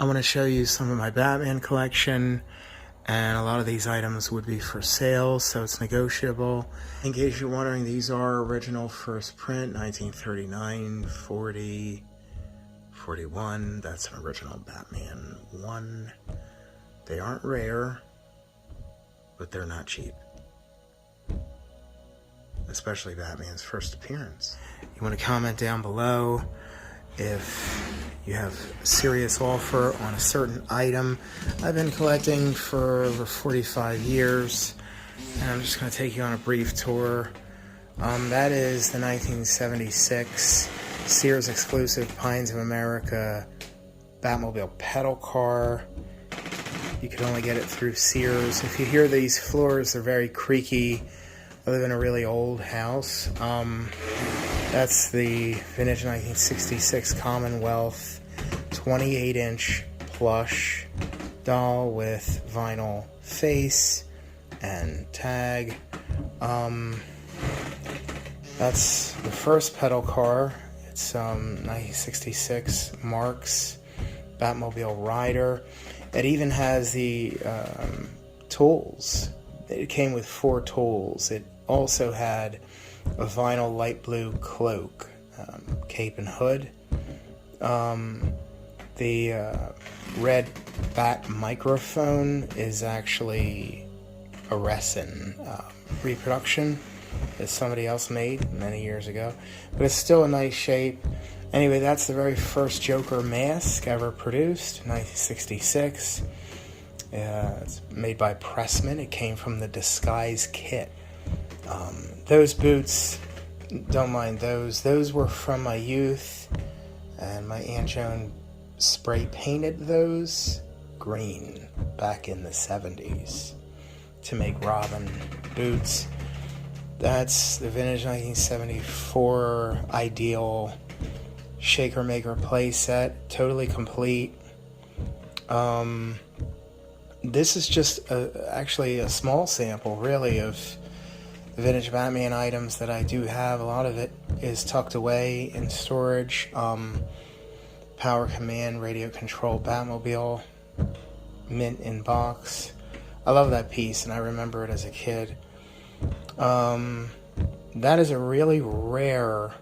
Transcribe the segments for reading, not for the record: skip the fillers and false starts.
I'm going to show you some of my Batman collection, and a lot of these items would be for sale, so it's negotiable. In case you're wondering, these are original first print, 1939, 40, 41. That's an original Batman 1. They aren't rare, but they're not cheap. Especially Batman's first appearance. You want to comment down below if you have a serious offer on a certain item. I've been collecting for over 45 years, and I'm just going to take you on a brief tour. That is the 1976 Sears exclusive Pines of America Batmobile pedal car. You could only get it through Sears. If you hear these floors, they're very creaky. I live in a really old house. That's the vintage 1966 Commonwealth 28-inch plush doll with vinyl face and tag. That's the first pedal car. It's 1966 Marks Batmobile Rider. It even has the tools. It came with 4 tools. It also had a vinyl light blue cloak, cape and hood. The red bat microphone is actually a resin reproduction that somebody else made many years ago, but it's still in nice shape. Anyway, that's the very first Joker mask ever produced, 1966. It's made by Pressman. It came from the Disguise kit. Those boots, don't mind those. Those were from my youth, and my Aunt Joan spray painted those green back in the 70s to make Robin boots. That's the vintage 1974 Ideal Shaker Maker play set, totally complete. This is just actually a small sample, really, of the vintage Batman items that I do have. A lot of it is tucked away in storage. Power Command Radio Control Batmobile, mint in box. I love that piece, and I remember it as a kid. That is a really rare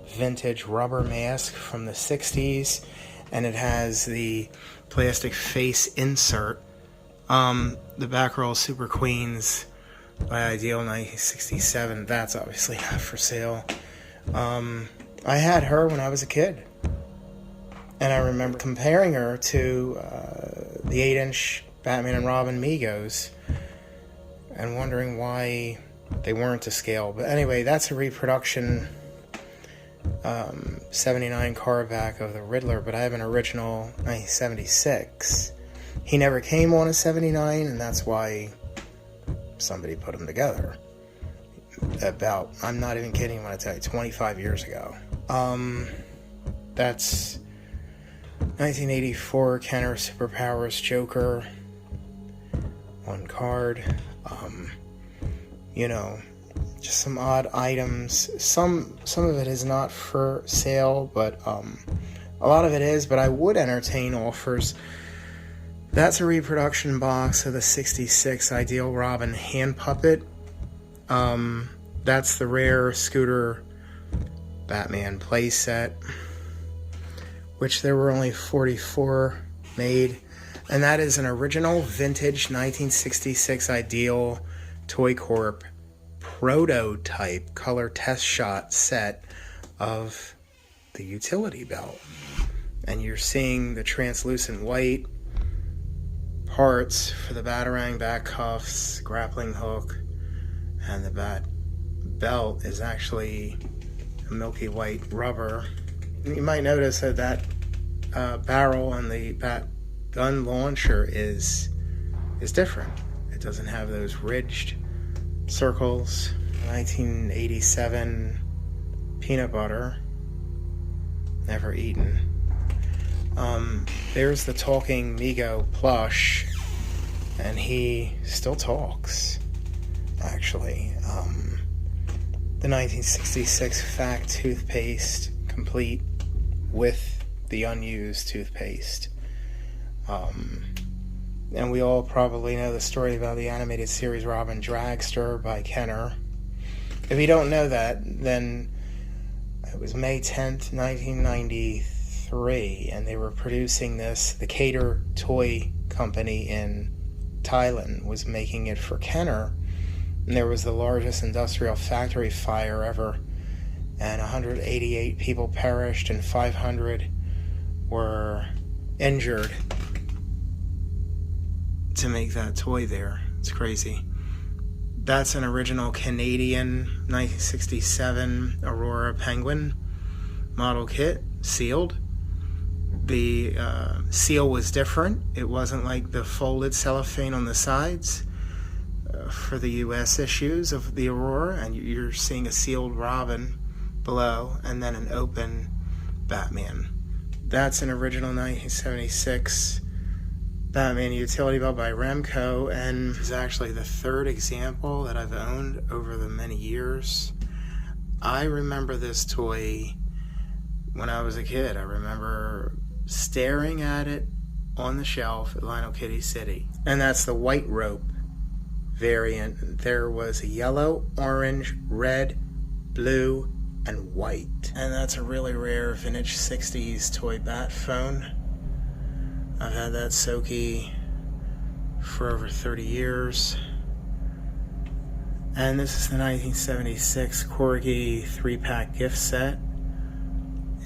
vintage rubber mask from the 60s, and it has the plastic face insert. The back roll Super Queens by Ideal 1967. That's obviously not for sale. I had her when I was a kid, and I remember comparing her to the 8-inch Batman and Robin Migos and wondering why they weren't to scale. But anyway, that's a reproduction 79 car back of the Riddler, but I have an original 1976. He never came on a 79, and that's why somebody put them together. About, I'm not even kidding when I tell you, 25 years ago. That's 1984 Kenner Superpowers Joker. 1 card. You know, just some odd items. Some of it is not for sale, but a lot of it is, but I would entertain offers. That's a reproduction box of the 66 Ideal Robin hand puppet. That's the rare Scooter Batman playset, which there were only 44 made. And that is an original vintage 1966 Ideal Toy Corp prototype color test shot set of the utility belt. And you're seeing the translucent white parts for the Batarang back cuffs, grappling hook, and the bat belt is actually a milky white rubber. You might notice that barrel on the bat gun launcher is different. It doesn't have those ridged circles. 1987 peanut butter, never eaten. There's the talking Mego plush, and he still talks, actually. The 1966 Fact toothpaste, complete with the unused toothpaste. And we all probably know the story about the animated series Robin Dragster by Kenner. If you don't know that, then it was May 10th, 1993, and they were producing this. The Cater Toy Company in Thailand was making it for Kenner, and there was the largest industrial factory fire ever, and 188 people perished and 500 were injured to make that toy there. It's crazy. That's an original Canadian 1967 Aurora Penguin model kit, sealed. The seal was different. It wasn't like the folded cellophane on the sides for the US issues of the Aurora, and you're seeing a sealed Robin below and then an open Batman. That's an original 1976 Batman utility belt by Remco, and it's actually the third example that I've owned over the many years. I remember this toy when I was a kid. I remember staring at it on the shelf at Lionel Kitty City. And that's the white rope variant. There was a yellow, orange, red, blue, and white. And that's a really rare vintage 60s toy bat phone. I've had that Soki for over 30 years. And this is the 1976 Corgi 3-pack gift set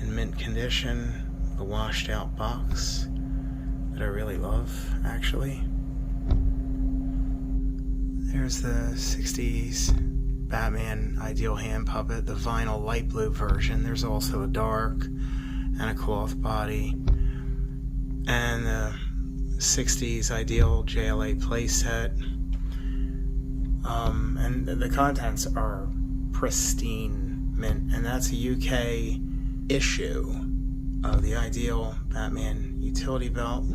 in mint condition, the washed out box that I really love, actually. There's the 60s Batman Ideal Hand Puppet, the vinyl light blue version. There's also a dark and a cloth body. And the 60s Ideal JLA playset. And the contents are pristine mint. And that's a UK issue of the Ideal Batman utility belt,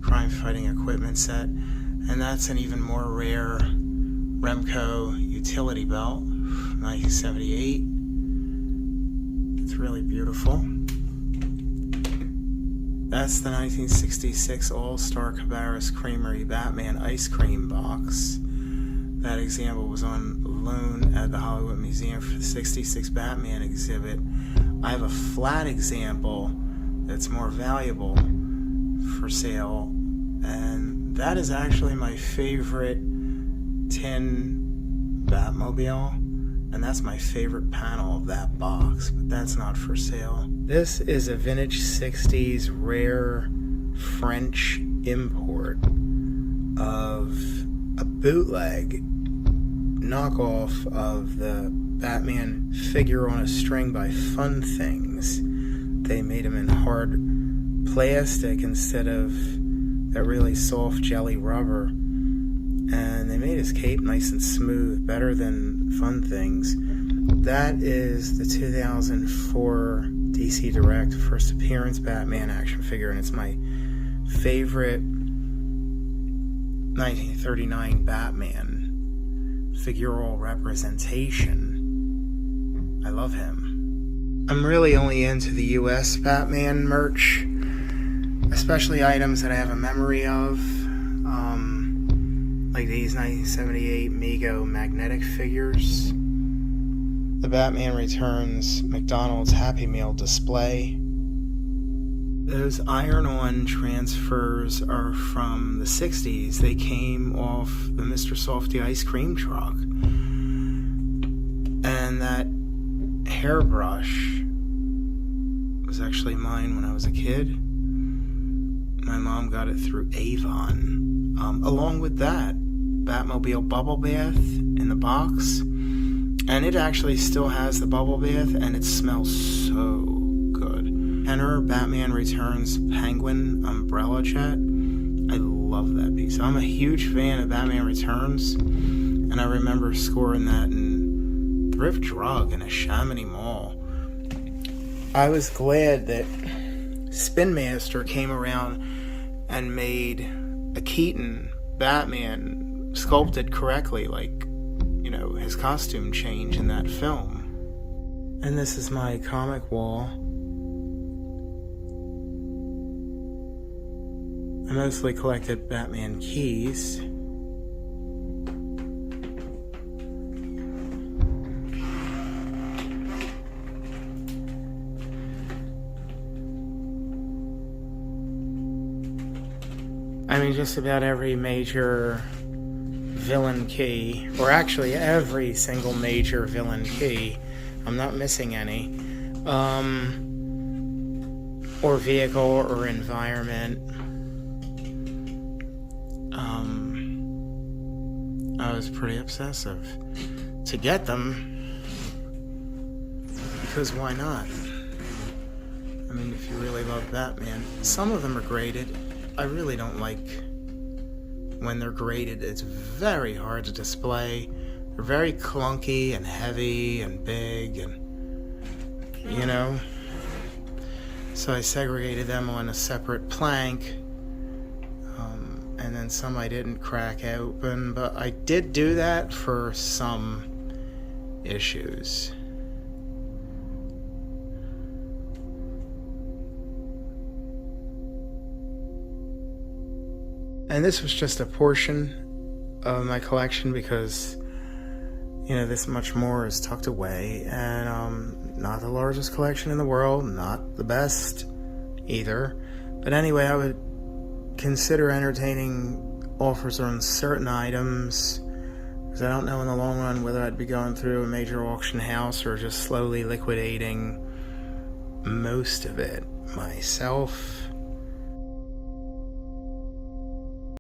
crime fighting equipment set. And that's an even more rare Remco utility belt, 1978. It's really beautiful. That's the 1966 All-Star Cabarrus Creamery Batman ice cream box. That example was on loan at the Hollywood Museum for the 66 Batman exhibit. I have a flat example that's more valuable for sale, and that is actually my favorite tin Batmobile, and that's my favorite panel of that box, but that's not for sale. This is a vintage 60s rare French import of a bootleg knockoff of the Batman figure on a string by Fun Things. They made him in hard plastic instead of that really soft jelly rubber, and they made his cape nice and smooth, better than Fun Things. That is the 2004 DC Direct first appearance Batman action figure, and it's my favorite 1939 Batman figural representation. I love him. I'm really only into the US Batman merch, especially items that I have a memory of, like these 1978 Mego magnetic figures, the Batman Returns McDonald's Happy Meal display. Those iron-on transfers are from the 60s. They came off the Mr. Softy ice cream truck. And that hairbrush was actually mine when I was a kid. My mom got it through Avon. Along with that, Batmobile bubble bath in the box. And it actually still has the bubble bath, and it smells so good. Kenner Batman Returns Penguin umbrella jet. I love that piece. I'm a huge fan of Batman Returns, and I remember scoring that in Thrift Drug in a Chamonix mall. I was glad that Spin Master came around and made a Keaton Batman sculpted correctly, like, you know, his costume change in that film. And this is my comic wall. I mostly collected Batman keys. I mean, just about every major villain key, or actually every single major villain key. I'm not missing any. Or vehicle or environment. I was pretty obsessive to get them, because why not? I mean, if you really love Batman, some of them are graded. I really don't like when they're graded. It's very hard to display. They're very clunky and heavy and big, and so I segregated them on a separate plank. And then some I didn't crack open, but I did do that for some issues. And this was just a portion of my collection, because this much more is tucked away, and not the largest collection in the world, not the best either. But anyway, I would consider entertaining offers on certain items, because I don't know in the long run whether I'd be going through a major auction house or just slowly liquidating most of it myself.